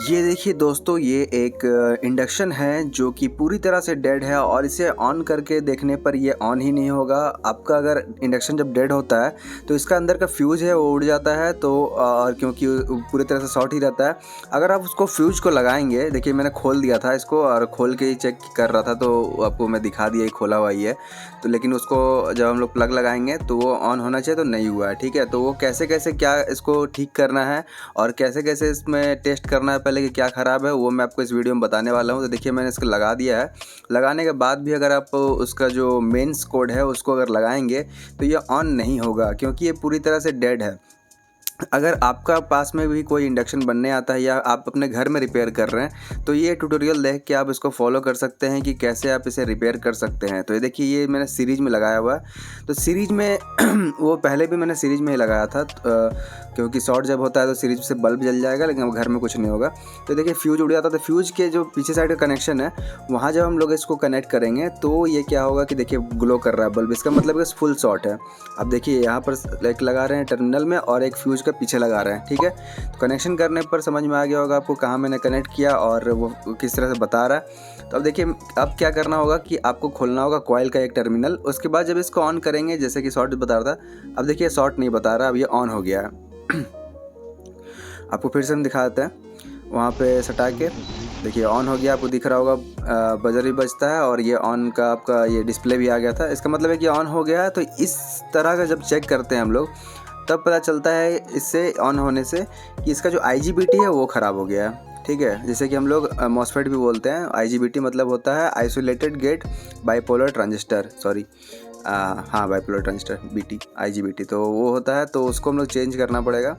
ये देखिए दोस्तों, ये एक इंडक्शन है जो कि पूरी तरह से डेड है और इसे ऑन करके देखने पर ये ऑन ही नहीं होगा। आपका अगर इंडक्शन जब डेड होता है तो इसका अंदर का फ्यूज़ है वो उड़ जाता है, तो और क्योंकि पूरी तरह से शॉर्ट ही रहता है। अगर आप उसको फ्यूज़ को लगाएंगे, देखिए मैंने खोल दिया था इसको और खोल के ही चेक कर रहा था, तो आपको मैं दिखा दिया, खोला हुआ ही है। तो लेकिन उसको जब हम लोग प्लग लगाएंगे तो वो ऑन होना चाहिए, तो नहीं हुआ है। ठीक है, तो वो कैसे कैसे क्या इसको ठीक करना है और कैसे कैसे इसमें टेस्ट करना है पहले कि क्या ख़राब है, वो मैं आपको इस वीडियो में बताने वाला हूँ। तो देखिए मैंने इसको लगा दिया है। लगाने के बाद भी अगर आप उसका जो मेंस कोड है उसको अगर लगाएंगे तो ये ऑन नहीं होगा, क्योंकि ये पूरी तरह से डेड है। अगर आपका पास में भी कोई इंडक्शन बनने आता है या आप अपने घर में रिपेयर कर रहे हैं तो ये ट्यूटोरियल देख के आप इसको फॉलो कर सकते हैं कि कैसे आप इसे रिपेयर कर सकते हैं। तो ये देखिए, ये मैंने सीरीज़ में लगाया हुआ है। तो सीरीज़ में वो पहले भी मैंने सीरीज़ में ही लगाया था, क्योंकि शॉर्ट जब होता है तो सीरीज़ से बल्ब जल जाएगा, लेकिन अब घर में कुछ नहीं होगा। तो देखिए फ्यूज़ उड़ जाता है, तो फ्यूज़ के जो पीछे साइड का कनेक्शन है वहाँ जब हम लोग इसको कनेक्ट करेंगे तो ये क्या होगा कि देखिए ग्लो कर रहा है बल्ब, इसका मतलब कि फुल शॉर्ट है। अब देखिए यहाँ पर एक लगा रहे हैं टर्मिनल में और एक फ्यूज़ का पीछे लगा रहे हैं। ठीक है, तो कनेक्शन करने पर समझ में आ गया होगा आपको कहाँ मैंने कनेक्ट किया और वो किस तरह से बता रहा है। तो अब देखिए, अब क्या करना होगा कि आपको खोलना होगा कॉइल का एक टर्मिनल। उसके बाद जब इसको ऑन करेंगे, जैसे कि शॉर्ट बता रहा था, अब देखिए शॉर्ट नहीं बता रहा, अब ये ऑन हो गया है। आपको फिर से हम दिखा देते हैं, वहाँ पे सटा के देखिए ऑन हो गया, आपको दिख रहा होगा बजर भी बजता है और ये ऑन का आपका ये डिस्प्ले भी आ गया था। इसका मतलब है कि ऑन हो गया है। तो इस तरह का जब चेक करते हैं हम लोग तब पता चलता है इससे ऑन होने से कि इसका जो IGBT है वो ख़राब हो गया है। ठीक है, जैसे कि हम लोग मॉसफेट भी बोलते हैं। IGBT मतलब होता है isolated gate bipolar transistor, sorry हाँ बाइपोलर ट्रांजिस्टर, BT IGBT तो वो होता है। तो उसको हम लोग चेंज करना पड़ेगा।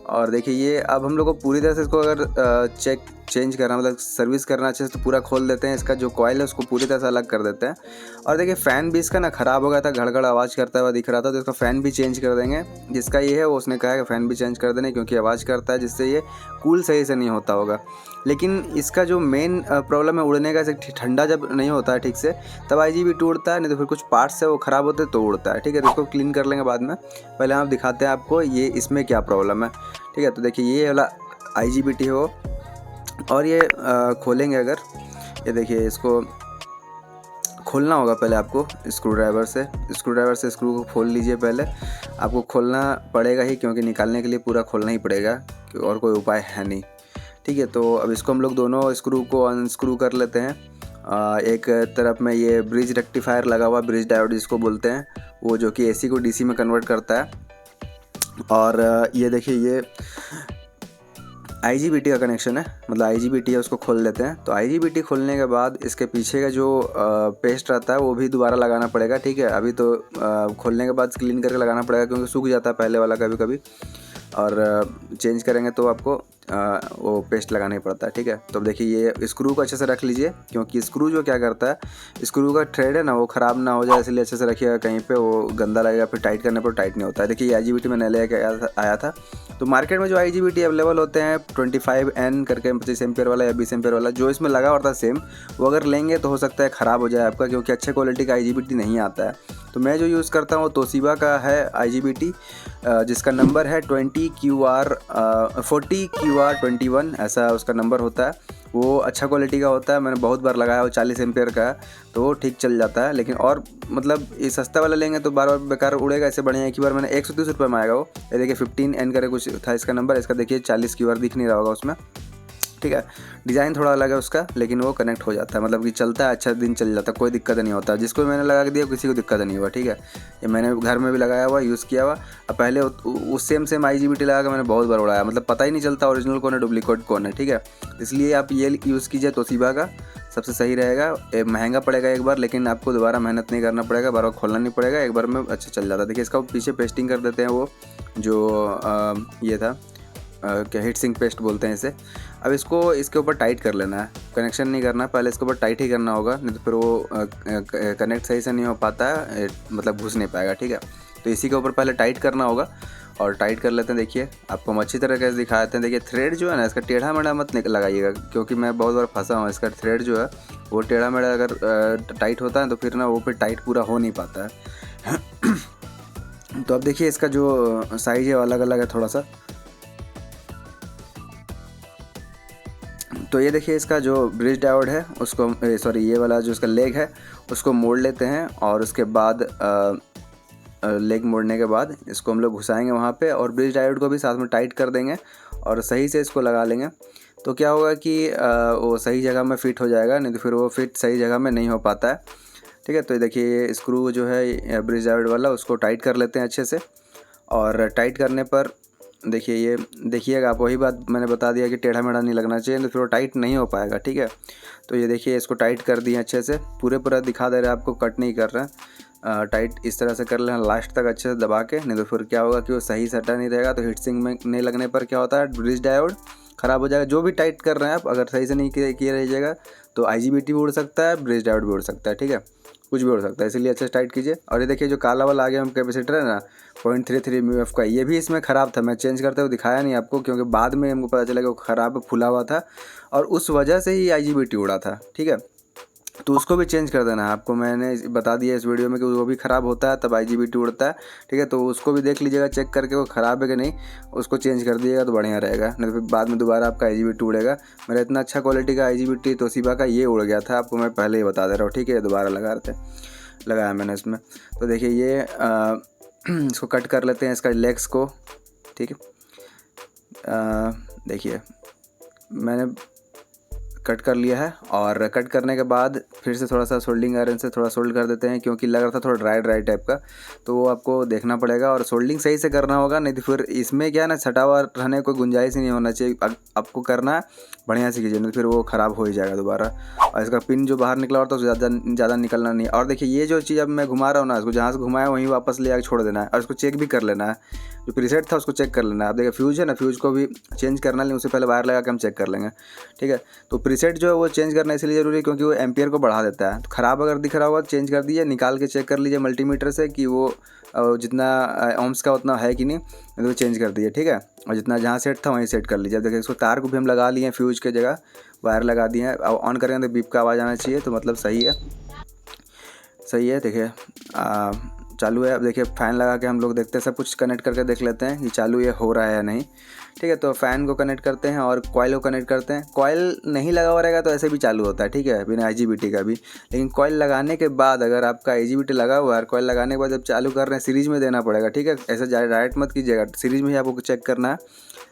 और देखिए ये अब हम लोग को पूरी तरह से इसको अगर चेंज करना मतलब सर्विस करना अच्छे से, तो पूरा खोल देते हैं। इसका जो कॉइल है उसको पूरी तरह से अलग कर देते हैं। और देखिए फ़ैन भी इसका ना ख़राब हो गया था, घड़ आवाज़ करता हुआ दिख रहा था, तो इसका फ़ैन भी चेंज कर देंगे। जिसका ये है वो उसने कहा है कि फ़ैन भी चेंज कर देने, क्योंकि आवाज़ करता है जिससे ये कूल सही से नहीं होता होगा। लेकिन इसका जो मेन प्रॉब्लम है उड़ने का, इसे ठंडा जब नहीं होता है ठीक से तब IGBT उड़ता है, नहीं तो फिर कुछ पार्ट्स है वो ख़राब होते हैं तो उड़ता है। ठीक है, तो इसको क्लीन कर लेंगे बाद में। पहले हम दिखाते हैं आपको ये इसमें क्या प्रॉब्लम है। ठीक है, तो देखिए ये वाला IGBT है वो, और ये खोलेंगे अगर, ये देखिए इसको खोलना होगा पहले आपको स्क्रू ड्राइवर से स्क्रू को खोल लीजिए। पहले आपको खोलना पड़ेगा ही, क्योंकि निकालने के लिए पूरा खोलना ही पड़ेगा, और कोई उपाय है नहीं। ठीक है, तो अब इसको हम लोग दोनों स्क्रू को अनस्क्रू कर लेते हैं। एक तरफ में ये ब्रिज रेक्टिफायर लगा हुआ, ब्रिज डायोड जिसको बोलते हैं, वो जो कि AC को DC में कन्वर्ट करता है। और ये देखिए ये IGBT का कनेक्शन है, मतलब IGBT है, उसको खोल लेते हैं। तो IGBT खोलने के बाद इसके पीछे का जो पेस्ट रहता है वो भी दोबारा लगाना पड़ेगा। ठीक है, अभी तो खोलने के बाद क्लीन करके लगाना पड़ेगा, क्योंकि सूख जाता है पहले वाला कभी कभी, और चेंज करेंगे तो आपको वो पेस्ट लगाना ही पड़ता है। ठीक है, तो अब देखिए ये स्क्रू को अच्छे से रख लीजिए, क्योंकि स्क्रू जो क्या करता है, स्क्रू का थ्रेड है ना वो ख़राब ना हो जाए, इसलिए अच्छे से रखिएगा। कहीं पे वो गंदा लगेगा फिर टाइट करने पर टाइट नहीं होता है। देखिए ये IGBT मैंने लेके आया था। तो मार्केट में जो IGBT अवेलेबल होते हैं 25N करके 25 एम्पियर वाला या 20 एम्पियर वाला, जो इसमें लगा होता है सेम, वो अगर लेंगे तो हो सकता है ख़राब हो जाए आपका, क्योंकि अच्छे क्वालिटी का IGBT नहीं आता है। तो मैं जो यूज़ करता हूँ वो तोशिबा का है IGBT, जिसका नंबर है 40QR21, ऐसा उसका नंबर होता है। वो अच्छा क्वालिटी का होता है, मैंने बहुत बार लगाया, वो 40 एम्पियर का है, तो वो ठीक चल जाता है। लेकिन और मतलब ये सस्ता वाला लेंगे तो बार बार बेकार उड़ेगा, इससे बढ़िया एक ही बार मैंने 130 रुपये में आएगा वो। ये देखिए 15N करे कुछ था इसका नंबर, इसका देखिए 40 QR दिख नहीं रहा होगा उसमें। ठीक है, डिज़ाइन थोड़ा अलग है उसका, लेकिन वो कनेक्ट हो जाता है, मतलब कि चलता है, अच्छा दिन चल जाता है, कोई दिक्कत नहीं होता। जिसको मैंने लगा के दिया किसी को दिक्कत नहीं हुआ। ठीक है, ये मैंने घर में भी लगाया हुआ, यूज़ किया हुआ। अब पहले उस सेम IGBT लगा के मैंने बहुत बार उड़ाया, मतलब पता ही नहीं चलता ओरिजिनल कौन है डुप्लीकेट कौन है। ठीक है, इसलिए आप ये यूज़ कीजिए तोशिबा का, सबसे सही रहेगा। महंगा पड़ेगा एक बार, लेकिन आपको दोबारा मेहनत नहीं करना पड़ेगा, बार बार खोलना नहीं पड़ेगा, एक बार में अच्छा चल जाता है। देखिए इसका पीछे पेस्टिंग कर देते हैं, वो जो ये था क्या हीट सिंक पेस्ट बोलते हैं इसे। अब इसको इसके ऊपर टाइट कर लेना है, कनेक्शन नहीं करना, पहले इसके ऊपर टाइट ही करना होगा, नहीं तो फिर वो कनेक्ट सही से नहीं हो पाता है, मतलब घुस नहीं पाएगा। ठीक है, तो इसी के ऊपर पहले टाइट करना होगा, और टाइट कर लेते हैं। देखिए आपको हम अच्छी तरह से दिखा देते हैं। देखिए थ्रेड जो है ना इसका टेढ़ा मेढ़ा मत लगाइएगा, क्योंकि मैं बहुत बार फंसा हूँ। इसका थ्रेड जो है वो टेढ़ा मेढ़ा अगर टाइट होता है तो फिर ना वो फिर टाइट पूरा हो नहीं पाता है। तो अब देखिए इसका जो साइज़ है अलग अलग है थोड़ा सा। तो ये देखिए इसका जो ब्रिज डायोड है उसको सॉरी ये वाला जो इसका लेग है उसको मोड़ लेते हैं और उसके बाद लेग मोड़ने के बाद इसको हम लोग घुसाएंगे वहाँ पे और ब्रिज डायोड को भी साथ में टाइट कर देंगे और सही से इसको लगा लेंगे। तो क्या होगा कि वो सही जगह में फ़िट हो जाएगा, नहीं तो फिर वो फिट सही जगह में नहीं हो पाता है। ठीक है, तो देखिए ये स्क्रू जो है ब्रिज डायोड वाला उसको टाइट कर लेते हैं अच्छे से। और टाइट करने पर देखिए ये देखिएगा आप, वही बात मैंने बता दिया कि टेढ़ा मेढ़ा नहीं लगना चाहिए, तो फिर वो टाइट नहीं हो पाएगा। ठीक है, तो ये देखिए इसको टाइट कर दिए अच्छे से, पूरा दिखा दे रहे हैं आपको, कट नहीं कर रहे हैं। टाइट इस तरह से कर लेना लास्ट तक अच्छे से दबा के, नहीं तो फिर क्या होगा कि वो सही सटा नहीं रहेगा। तो हीटसिंक में नहीं लगने पर क्या होता है, ब्रिज डायोड ख़राब हो जाएगा। जो भी टाइट कर रहे हैं आप, अगर सही से नहीं किया रहिएगा तो IGBT भी उड़ सकता है, ब्रिज डायोड भी उड़ सकता है। ठीक है, कुछ भी उड़ सकता है, इसलिए अच्छे से टाइट कीजिए। और ये देखिए जो काला वाला आ गया हम कैपेसिटर है ना 0.33 μF का, ये भी इसमें ख़राब था। मैं चेंज करते हुए दिखाया नहीं आपको, क्योंकि बाद में हमको पता चला कि वो ख़राब फुला हुआ था और उस वजह से ही IGBT उड़ा था। ठीक है, तो उसको भी चेंज कर देना है आपको। मैंने बता दिया इस वीडियो में कि वो भी ख़राब होता है तब IGBT उड़ता है। ठीक है, तो उसको भी देख लीजिएगा चेक करके वो ख़राब है कि नहीं, उसको चेंज कर दिएगा तो बढ़िया रहेगा, नहीं तो फिर बाद में दोबारा आपका IGBT उड़ेगा। मेरा इतना अच्छा क्वालिटी का IGBT तोशिबा का ये उड़ गया था, आपको मैं पहले ही बता दे रहा हूँ। ठीक है, दोबारा लगाया मैंने इसमें। तो देखिए ये इसको कट कर लेते हैं, इसका लेग्स को। ठीक है, देखिए मैंने कट कर लिया है और कट करने के बाद फिर से थोड़ा सा सोल्डिंग आयरन से थोड़ा सोल्ड कर देते हैं, क्योंकि लग रहा था थोड़ा ड्राई टाइप का, तो वो आपको देखना पड़ेगा और सोल्डिंग सही से करना होगा, नहीं तो फिर इसमें क्या है ना, छटा हुआ रहने कोई गुंजाइश ही नहीं होना चाहिए। आपको करना है बढ़िया से कीजिए, नहीं तो फिर वो ख़राब हो ही जाएगा दोबारा। और इसका पिन जो बाहर निकला होता है तो ज़्यादा निकलना नहीं है। और देखिए ये जो चीज़ अब मैं घुमा रहा हूँ ना, इसको जहाँ से घुमाया वहीं वापस ले आकर छोड़ देना है और इसको चेक भी कर लेना है, जो प्रीसेट था उसको चेक कर लेना है। आप देखिए फ्यूज़ है ना, फ्यूज़ को भी चेंज करना, लेकिन उससे पहले वायर लगा के हम चेक कर लेंगे। ठीक है, तो प्रीसेट जो है वो चेंज करना इसलिए ज़रूरी है क्योंकि वो एम्पियर को बढ़ा देता है। तो ख़राब अगर दिख रहा होगा तो चेंज कर दीजिए, निकाल के चेक कर लीजिए मल्टीमीटर से कि वो जितना ओम्स का उतना है कि नहीं, तो चेंज कर दीजिए। ठीक है, और जितना जहाँ सेट था वहीं सेट कर लीजिए। देखिए इसको तार को भी हम लगा लिए हैं, फ्यूज के जगह वायर लगा दिए हैं। अब ऑन करेंगे तो बीप का आवाज़ आना चाहिए, तो मतलब सही है। देखिए चालू है। अब देखिए फ़ैन लगा के हम लोग देखते हैं, सब कुछ कनेक्ट करके देख लेते हैं कि चालू ये हो रहा है या नहीं। ठीक है, तो फ़ैन को कनेक्ट करते हैं और कॉइल को कनेक्ट करते हैं। कॉइल नहीं लगा हुआ रहेगा तो ऐसे भी चालू होता है। ठीक है, बिना IGBT का भी। लेकिन कॉइल लगाने के बाद अगर आपका IGBT लगा हुआ है, कॉइल लगाने के बाद जब चालू कर रहे हैं सीरीज़ में देना पड़ेगा। ठीक है, ऐसे डायरेक्ट मत कीजिएगा, सीरीज़ में ही आपको चेक करना है।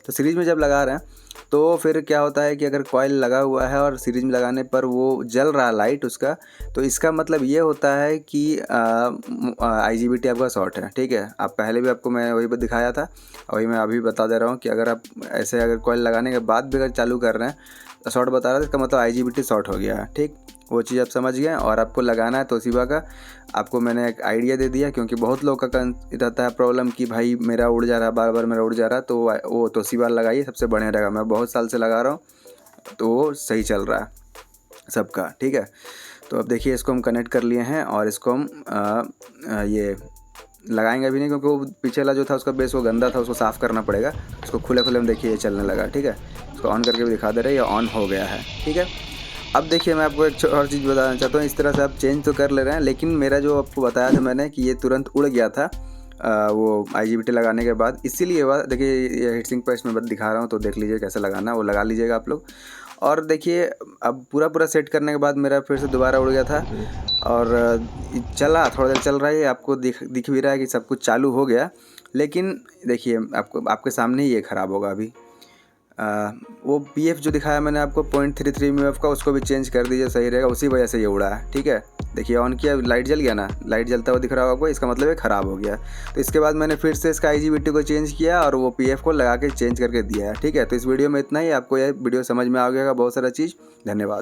तो सीरीज़ में जब लगा रहे हैं तो फिर क्या होता है कि अगर कॉइल लगा हुआ है और सीरीज में लगाने पर वो जल रहा है लाइट उसका, तो इसका मतलब ये होता है कि IGBT आपका शॉर्ट है। ठीक है, आप पहले भी आपको मैं वही दिखाया था, वही मैं अभी बता दे रहा हूँ कि अगर आप ऐसे अगर कॉइल लगाने के बाद भी अगर चालू कर रहे हैं शॉर्ट बता रहा है, इसका मतलब IGBT शॉर्ट हो गया है। ठीक, वो चीज़ आप समझ गए। और आपको लगाना है तोशिबा का, आपको मैंने एक आइडिया दे दिया, क्योंकि बहुत लोग का रहता है प्रॉब्लम कि भाई मेरा उड़ जा रहा है, बार मेरा उड़ जा रहा है, तो वो तोशिबा लगाइए, सबसे बढ़िया रहेगा। मैं बहुत साल से लगा रहा हूँ तो वो सही चल रहा है सबका। ठीक है, तो अब देखिए इसको हम कनेक्ट कर लिए हैं और इसको हम ये लगाएंगे भी नहीं, क्योंकि वो पीछे वाला जो था उसका बेस वो गंदा था, उसको साफ़ करना पड़ेगा। उसको खुले में देखिए ये चलने लगा। ठीक है, उसको ऑन करके भी दिखा दे रहे हैं, ये ऑन हो गया है। ठीक है, अब देखिए मैं आपको एक और चीज़ बताना चाहता हूँ। इस तरह से आप चेंज तो कर ले रहे हैं, लेकिन मेरा जो आपको बताया था मैंने कि ये तुरंत उड़ गया था वो IGBT लगाने के बाद, इसीलिए हुआ। देखिए ये हीटसिंक पर इसमें दिखा रहा हूँ, तो देख लीजिए कैसे लगाना है, वो लगा लीजिएगा आप लोग। और देखिए अब पूरा सेट करने के बाद मेरा फिर से दोबारा उड़ गया था और चला, थोड़ा देर चल रहा है, आपको दिख भी रहा है कि सब कुछ चालू हो गया। लेकिन देखिए आपके सामने ही ये ख़राब होगा अभी। वो PF जो दिखाया मैंने आपको 0.33 μF का, उसको भी चेंज कर दीजिए, सही रहेगा। उसी वजह से ये उड़ा है। ठीक है, देखिए ऑन किया, लाइट जल गया ना, लाइट जलता हुआ दिख रहा होगा आपको, इसका मतलब ये ख़राब हो गया। तो इसके बाद मैंने फिर से इसका IGBT को चेंज किया और वो PF को लगा के चेंज करके दिया है। ठीक है, तो इस वीडियो में इतना ही। आपको यह वीडियो समझ में आ गया बहुत सारा चीज़। धन्यवाद।